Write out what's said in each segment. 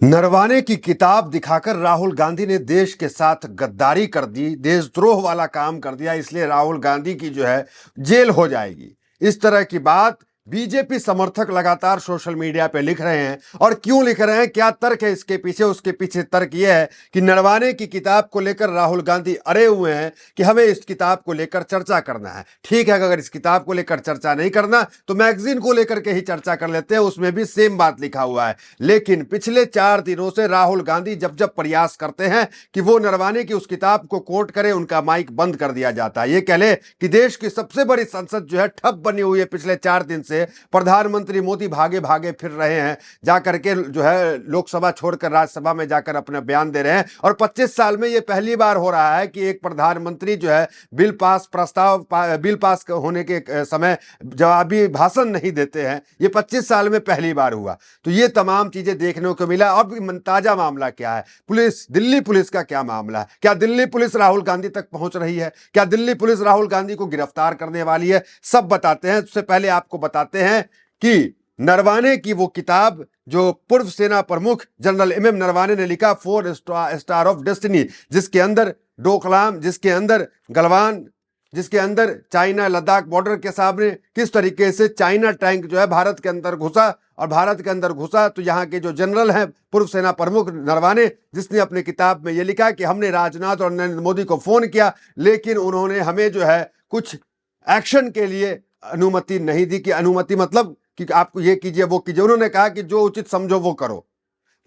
नरवाने की किताब दिखाकर राहुल गांधी ने देश के साथ गद्दारी कर दी, देशद्रोह वाला काम कर दिया, इसलिए राहुल गांधी की जो है जेल हो जाएगी। इस तरह की बात बीजेपी समर्थक लगातार सोशल मीडिया पे लिख रहे हैं। और क्यों लिख रहे हैं, क्या तर्क है इसके पीछे? उसके पीछे तर्क यह है कि नरवाने की किताब को लेकर राहुल गांधी अड़े हुए हैं कि हमें इस किताब को लेकर चर्चा करना है। ठीक है, अगर इस किताब को लेकर चर्चा नहीं करना तो मैगजीन को लेकर के ही चर्चा कर लेते हैं, उसमें भी सेम बात लिखा हुआ है। लेकिन पिछले 4 दिनों से राहुल गांधी जब जब प्रयास करते हैं कि वो नरवाने की उस किताब को कोट करे, उनका माइक बंद कर दिया जाता है। ये कह ले कि देश की सबसे बड़ी संसद जो है ठप बनी हुई है। पिछले 4 दिन से प्रधानमंत्री मोदी भागे भागे फिर रहे हैं, जाकर के जो है लोकसभा छोड़कर राज्यसभा में जाकर अपना बयान दे रहे हैं। और 25 साल में ये पहली बार हो रहा है कि एक प्रधानमंत्री जो है बिल पास होने के समय जवाबी भाषण नहीं देते हैं। ये 25 साल में पहली बार हुआ। तो ये तमाम चीजें देखने को मिला। अब ताजा मामला क्या है? दिल्ली पुलिस का क्या मामला है? क्या दिल्ली पुलिस राहुल गांधी तक पहुंच रही है? क्या दिल्ली पुलिस राहुल गांधी को गिरफ्तार करने वाली है? सब बताते हैं। उससे पहले आपको बताते हैं कि नरवाने की वो किताब जो पूर्व सेना प्रमुख जनरल एम नरवाने ने लिखा, 4 स्टार ऑफ डेस्टिनी, जिसके अंदर डोकलाम, जिसके अंदर गलवान, जिसके अंदर चाइना लद्दाख बॉर्डर के सामने किस तरीके से चाइना टैंक जो है भारत के अंदर घुसा, और भारत के अंदर घुसा तो यहाँ के जो जनरल हैं पूर्व सेना प्रमुख नरवाने, जिसने अपनी किताब में ये लिखा कि हमने राजनाथ और नरेंद्र मोदी को फोन किया, लेकिन उन्होंने हमें जो है कुछ एक्शन के लिए अनुमति नहीं दी। कि अनुमति मतलब कि आपको ये कीजिए वो कीजिए। उन्होंने कहा कि जो उचित समझो वो करो।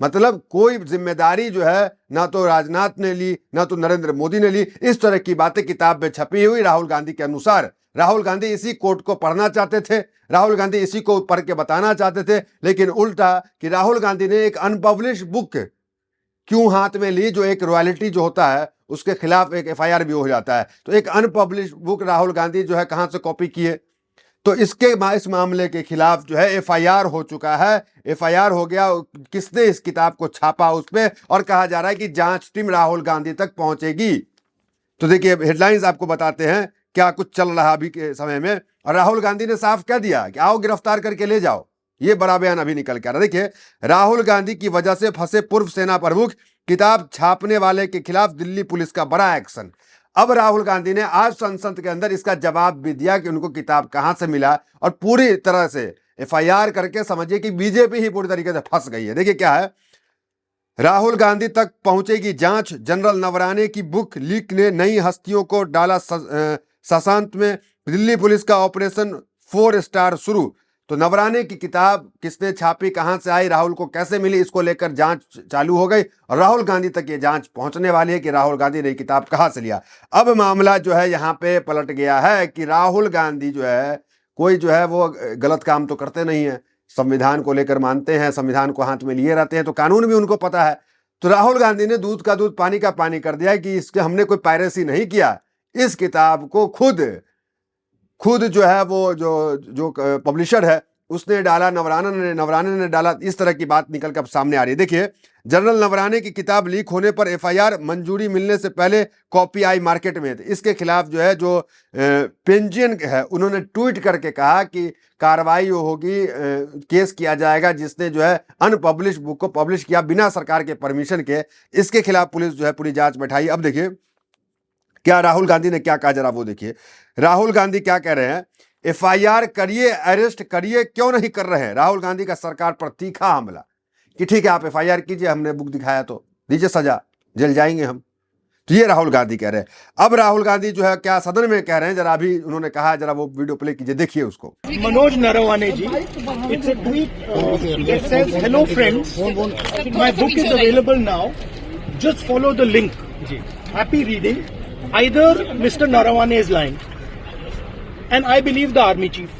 मतलब कोई जिम्मेदारी जो है ना तो राजनाथ ने ली, ना तो नरेंद्र मोदी ने ली। इस तरह की बातें किताब में छपी हुई राहुल गांधी के अनुसार। राहुल गांधी इसी कोट को पढ़ना चाहते थे, राहुल गांधी इसी को पढ़ के बताना चाहते थे, लेकिन उल्टा कि राहुल गांधी ने एक अनपब्लिश्ड बुक क्यों हाथ में ली, जो एक रॉयल्टी जो होता है उसके खिलाफ एक एफआईआर भी हो जाता है। तो एक अनपब्लिश्ड बुक राहुल गांधी जो है कहां से कॉपी किए, तो इस मामले के खिलाफ जो है एफआईआर हो चुका है। एफआईआर हो गया, किसने इस किताब को छापा उस पे, और कहा जा रहा है कि जांच टीम राहुल गांधी तक पहुंचेगी। तो देखिए हेडलाइंस आपको बताते हैं क्या कुछ चल रहा अभी के समय में। और राहुल गांधी ने साफ कह दिया कि आओ गिरफ्तार करके ले जाओ। ये बड़ा बयान अभी निकल के आ रहा है। देखिए, राहुल गांधी की वजह से फंसे पूर्व सेना प्रमुख, किताब छापने वाले के खिलाफ दिल्ली पुलिस का बड़ा एक्शन। अब राहुल गांधी ने आज संसद के अंदर इसका जवाब भी दिया कि उनको किताब कहां से मिला, और पूरी तरह से एफआईआर करके समझिए कि बीजेपी ही पूरी तरीके से फंस गई है। देखिए क्या है, राहुल गांधी तक पहुंचेगी जांच, जनरल नवराने की बुक लीक ने नई हस्तियों को डाला सशांत में, दिल्ली पुलिस का ऑपरेशन 4 स्टार शुरू। तो नवराने की किताब किसने छापी, कहां से आई, राहुल को कैसे मिली, इसको लेकर जांच चालू हो गई। और राहुल गांधी तक ये जांच पहुंचने वाली है कि राहुल गांधी ने किताब कहां से लिया। अब मामला जो है यहां पे पलट गया है कि राहुल गांधी जो है कोई जो है वो गलत काम तो करते नहीं है, संविधान को लेकर मानते हैं, संविधान को हाथ में लिए रहते हैं, तो कानून भी उनको पता है। तो राहुल गांधी ने दूध का दूध पानी का पानी कर दिया कि इसके हमने कोई पायरेसी नहीं किया। इस किताब को खुद जो है वो जो पब्लिशर है उसने डाला, नवराने ने डाला। इस तरह की बात निकल कर सामने आ रही है। देखिए, जनरल नवराने की किताब लीक होने पर एफआईआर, मंजूरी मिलने से पहले कॉपी आई मार्केट में। इसके खिलाफ जो है जो पेंजियन है उन्होंने ट्वीट करके कहा कि कार्रवाई होगी, केस किया जाएगा जिसने जो है अनपब्लिश बुक को पब्लिश किया बिना सरकार के परमिशन के। इसके खिलाफ पुलिस जो है पूरी जांच बैठाई। अब देखिए क्या राहुल गांधी ने क्या कहा, जरा वो देखिए। राहुल गांधी क्या कह रहे हैं, एफआईआर करिए, अरेस्ट करिए, क्यों नहीं कर रहे हैं। राहुल गांधी का सरकार पर तीखा हमला कि ठीक है आप एफआईआर कीजिए, हमने बुक दिखाया तो दीजिए सजा, जेल जाएंगे हम। तो ये राहुल गांधी कह रहे हैं। अब राहुल गांधी जो है क्या सदन में कह रहे हैं, जरा अभी उन्होंने कहा, जरा वो वीडियो प्ले कीजिए, देखिए उसको। Manoj Naravane ji, it's a tweet that says, hello friends, my book is available now, just follow the link. Happy reading. Either Mr. Narawane is lying and I believe the army chief.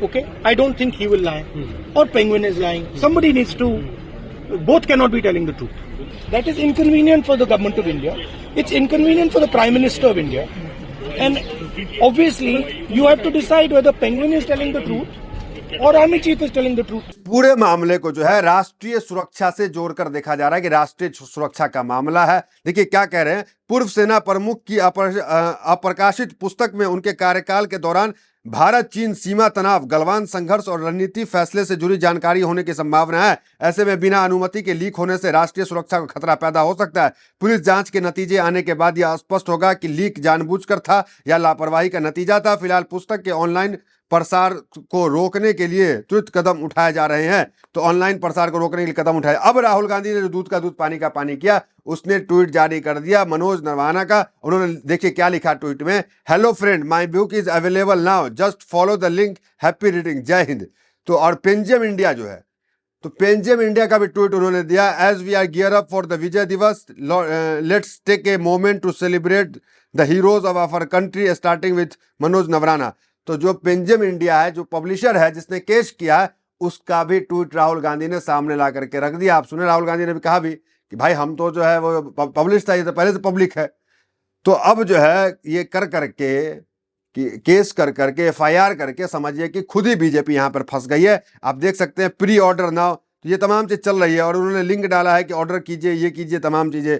Okay, I don't think he will lie, or Penguin is lying. Somebody needs to, both cannot be telling the truth. That is inconvenient for the government of India. It's inconvenient for the Prime Minister of India. And obviously you have to decide whether Penguin is telling the truth और army chief is telling the truth. पूरे मामले को जो है राष्ट्रीय सुरक्षा से जोड़कर देखा जा रहा है कि राष्ट्रीय सुरक्षा का मामला है। देखिए क्या कह रहे हैं, पूर्व सेना प्रमुख की अप्रकाशित पुस्तक में उनके कार्यकाल के दौरान भारत चीन सीमा तनाव, गलवान संघर्ष और रणनीति फैसले से जुड़ी जानकारी होने की संभावना है। ऐसे में बिना अनुमति के लीक होने से राष्ट्रीय सुरक्षा को खतरा पैदा हो सकता है। पुलिस जांच के नतीजे आने के बाद यह स्पष्ट होगा कि लीक जानबूझकर था या लापरवाही का नतीजा था। फिलहाल पुस्तक के ऑनलाइन प्रसार को रोकने के लिए त्वरित कदम उठाए जा रहे हैं। तो ऑनलाइन प्रसार को रोकने के लिए कदम उठाए। अब राहुल गांधी ने जो दूध का दूध पानी का पानी किया, उसने ट्वीट जारी कर दिया मनोज नरवाना का। उन्होंने देखिए क्या लिखा ट्वीट में, hello friend, my book is available now, just follow the link, happy reading, जय हिंद। तो और पेंजियम इंडिया जो है, तो पेंजियम इंडिया का भी ट्वीट उन्होंने दिया, as we are gear up for the Vijay Diwas, let's take a moment to celebrate the heroes of our country starting with Manoj Naravane. तो जो पेंजियम इंडिया है, जो पब्लिशर है जिसने केस किया है, उसका भी ट्वीट राहुल गांधी ने सामने ला करके रख दिया। आप सुने, राहुल गांधी ने भी कहा भी कि भाई हम तो जो है वो पब्लिश था, ये तो पहले से पब्लिक है। तो अब जो है ये कर करके कि केस कर करके FIR करके समझिए कि खुद ही बीजेपी यहाँ पर फंस गई है। आप देख सकते हैं प्री ऑर्डर नाउ, तो ये तमाम चीज चल रही है और उन्होंने लिंक डाला है कि ऑर्डर कीजिए, ये कीजिए, तमाम चीजें।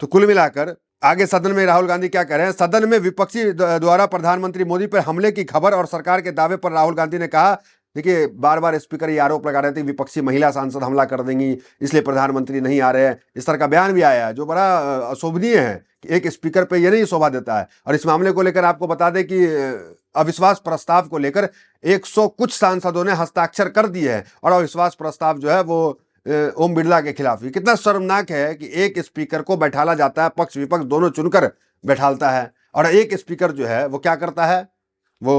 तो कुल मिलाकर आगे सदन में राहुल गांधी क्या कह रहे हैं, सदन में विपक्षी द्वारा प्रधानमंत्री मोदी पर हमले की खबर और सरकार के दावे पर राहुल गांधी ने कहा, देखिए बार बार स्पीकर ये आरोप लगा रहे थे विपक्षी महिला सांसद हमला कर देंगी, इसलिए प्रधानमंत्री नहीं आ रहे हैं। इस तरह का बयान भी आया है जो बड़ा अशोभनीय है कि एक स्पीकर पे ये नहीं शोभा देता है। और इस मामले को लेकर आपको बता दें कि अविश्वास प्रस्ताव को लेकर 100 कुछ सांसदों ने हस्ताक्षर कर दिए हैं और अविश्वास प्रस्ताव जो है वो ओम बिरला के खिलाफ। ये कितना शर्मनाक है कि एक स्पीकर को बैठाला जाता है, पक्ष विपक्ष दोनों चुनकर बैठालता है, और एक स्पीकर जो है वो क्या करता है, वो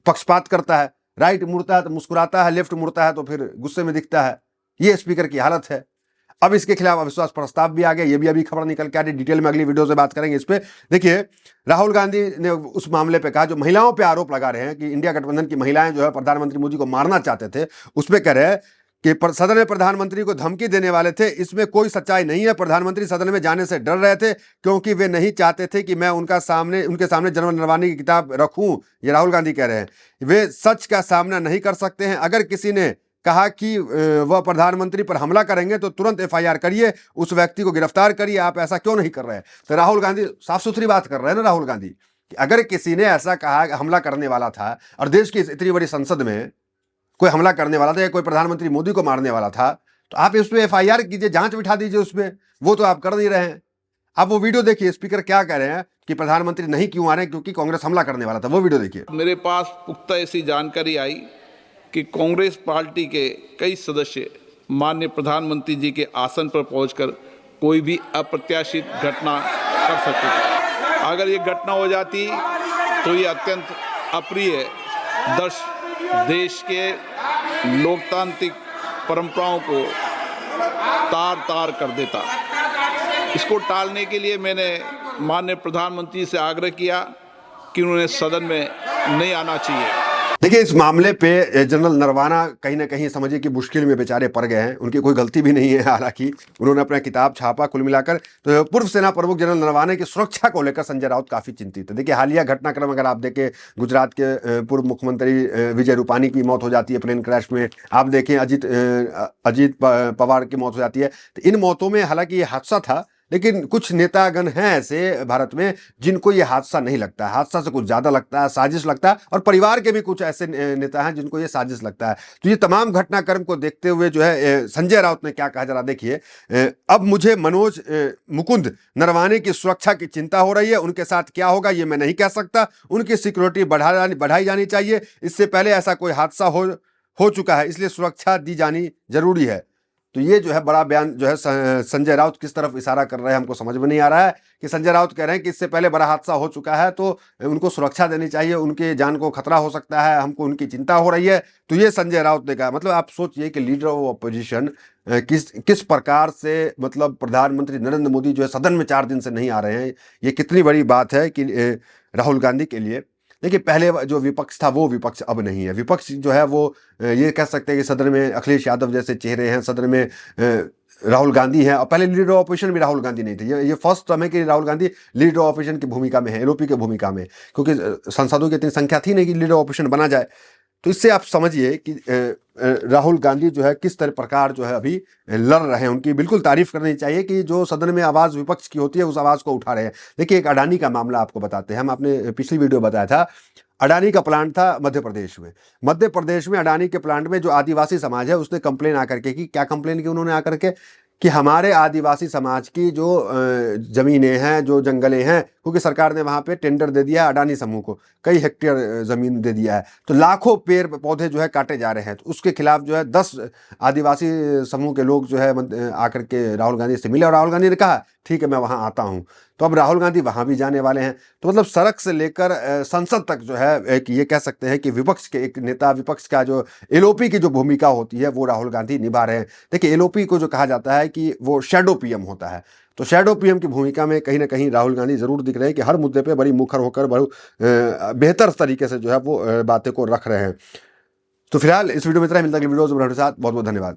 पक्षपात करता है। राइट मुड़ता है तो मुस्कुराता है, लेफ्ट मुड़ता है तो फिर गुस्से में दिखता है। ये स्पीकर की हालत है। अब इसके खिलाफ अविश्वास प्रस्ताव भी आ गया, ये भी अभी खबर निकल के आ रही, डिटेल में अगली वीडियो से बात करेंगे इस पे। देखिए राहुल गांधी ने उस मामले पे कहा, जो महिलाओं पे आरोप लगा रहे हैं कि इंडिया गठबंधन की महिलाएं जो है प्रधानमंत्री मोदी को मारना चाहते थे, उस पे कह रहे हैं कि सदन में प्रधानमंत्री को धमकी देने वाले थे, इसमें कोई सच्चाई नहीं है। प्रधानमंत्री सदन में जाने से डर रहे थे क्योंकि वे नहीं चाहते थे कि मैं उनके सामने जनरल नरवाने की किताब रखूं। ये राहुल गांधी कह रहे हैं, वे सच का सामना नहीं कर सकते हैं। अगर किसी ने कहा कि वह प्रधानमंत्री पर हमला करेंगे तो तुरंत FIR करिए, उस व्यक्ति को गिरफ्तार करिए, आप ऐसा क्यों नहीं कर रहे हैं। तो राहुल गांधी साफ सुथरी बात कर रहे हैं ना, राहुल गांधी, कि अगर किसी ने ऐसा कहा हमला करने वाला था और देश की इतनी बड़ी संसद में कोई हमला करने वाला था या कोई प्रधानमंत्री मोदी को मारने वाला था, तो आप इस पे FIR कीजिए, जांच बिठा दीजिए उसमें। वो तो आप कर नहीं रहे हैं। आप वो वीडियो देखिए, स्पीकर क्या कह रहे हैं कि प्रधानमंत्री नहीं क्यों आ रहे हैं, क्योंकि कांग्रेस हमला करने वाला था। वो वीडियो देखिए। मेरे पास पुख्ता ऐसी जानकारी आई कि कांग्रेस पार्टी के कई सदस्य माननीय प्रधानमंत्री जी के आसन पर पहुंचकर कोई भी अप्रत्याशित घटना कर सकते थे। अगर ये घटना हो जाती तो ये अत्यंत अप्रिय देश के लोकतांत्रिक परंपराओं को तार तार कर देता। इसको टालने के लिए मैंने माननीय प्रधानमंत्री से आग्रह किया कि उन्हें सदन में नहीं आना चाहिए। देखिए इस मामले पे जनरल नरवाना कहीं ना कहीं समझिए कि मुश्किल में बेचारे पड़ गए हैं। उनकी कोई गलती भी नहीं है, हालांकि उन्होंने अपना किताब छापा। कुल मिलाकर तो पूर्व सेना प्रमुख जनरल नरवाने की सुरक्षा को लेकर संजय राउत काफी चिंतित है। देखिए हालिया घटनाक्रम अगर आप देखें, गुजरात के पूर्व मुख्यमंत्री विजय रूपानी की मौत हो जाती है प्लेन क्रैश में, आप देखें अजीत पवार की मौत हो जाती है। तो इन मौतों में हालांकि ये हादसा था, लेकिन कुछ नेतागण हैं ऐसे भारत में जिनको ये हादसा नहीं लगता है, हादसा से कुछ ज्यादा लगता है, साजिश लगता है। और परिवार के भी कुछ ऐसे नेता हैं जिनको ये साजिश लगता है। तो ये तमाम घटनाक्रम को देखते हुए जो है संजय राउत ने क्या कहा, जरा देखिए। अब मुझे मनोज मुकुंद नरवाने की सुरक्षा की चिंता हो रही है। उनके साथ क्या होगा ये मैं नहीं कह सकता। उनकी सिक्योरिटी बढ़ाई जानी चाहिए। इससे पहले ऐसा कोई हादसा हो चुका है, इसलिए सुरक्षा दी जानी जरूरी है। तो ये जो है बड़ा बयान जो है संजय राउत किस तरफ इशारा कर रहे हैं हमको समझ में नहीं आ रहा है। कि संजय राउत कह रहे हैं कि इससे पहले बड़ा हादसा हो चुका है तो उनको सुरक्षा देनी चाहिए, उनके जान को खतरा हो सकता है, हमको उनकी चिंता हो रही है। तो ये संजय राउत ने कहा। मतलब आप सोचिए कि लीडर ऑफ अपोजिशन किस प्रकार से, मतलब प्रधानमंत्री नरेंद्र मोदी जो है सदन में 4 दिन से नहीं आ रहे हैं। ये कितनी बड़ी बात है कि राहुल गांधी के लिए। देखिए पहले जो विपक्ष था वो विपक्ष अब नहीं है। विपक्ष जो है वो ये कह सकते हैं कि सदन में अखिलेश यादव जैसे चेहरे हैं, सदन में राहुल गांधी हैं। और पहले लीडर ऑफ ऑपोजिशन भी राहुल गांधी नहीं थे। ये फर्स्ट टाइम है कि Rahul Gandhi leader of opposition की भूमिका में है, LOP की भूमिका में, क्योंकि सांसदों की इतनी संख्या थी नहीं कि लीडर ऑफ ऑपोजिशन बना जाए। तो इससे आप समझिए कि राहुल गांधी जो है किस तरह प्रकार जो है अभी लड़ रहे हैं। उनकी बिल्कुल तारीफ करनी चाहिए कि जो सदन में आवाज विपक्ष की होती है उस आवाज को उठा रहे हैं। देखिए एक अडानी का मामला आपको बताते हैं। हम आपने पिछली वीडियो बताया था, अडानी का प्लांट था मध्य प्रदेश में। मध्य प्रदेश में अडानी के प्लांट में जो आदिवासी समाज है उसने कंप्लेन आकर के की। क्या कंप्लेन की उन्होंने आकर के कि हमारे आदिवासी समाज की जो जमीनें हैं, जो जंगलें हैं, क्योंकि सरकार ने वहां पे टेंडर दे दिया है अडानी समूह को, कई हेक्टेयर जमीन दे दिया है, तो लाखों पेड़ पौधे जो है काटे जा रहे हैं। तो उसके खिलाफ जो है 10 आदिवासी समूह के लोग जो है आकर के राहुल गांधी से मिले और राहुल गांधी ने कहा ठीक है मैं वहां आता हूं। तो अब राहुल गांधी वहां भी जाने वाले हैं। तो मतलब सड़क से लेकर संसद तक जो है एक ये कह सकते हैं कि विपक्ष के एक नेता, विपक्ष का जो एलओपी की जो भूमिका होती है वो राहुल गांधी निभा रहे हैं। देखिए एलओपी को जो कहा जाता है कि वो शैडो पीएम होता है, तो शैडो पीएम की भूमिका में कहीं ना कहीं राहुल गांधी जरूर दिख रहे हैं कि हर मुद्दे पे बड़ी मुखर होकर बहुत बेहतर तरीके से जो है वो बातें को रख रहे हैं। तो फिलहाल इस वीडियो में इतना ही, मिलता है अगली वीडियो के साथ। बहुत बहुत धन्यवाद।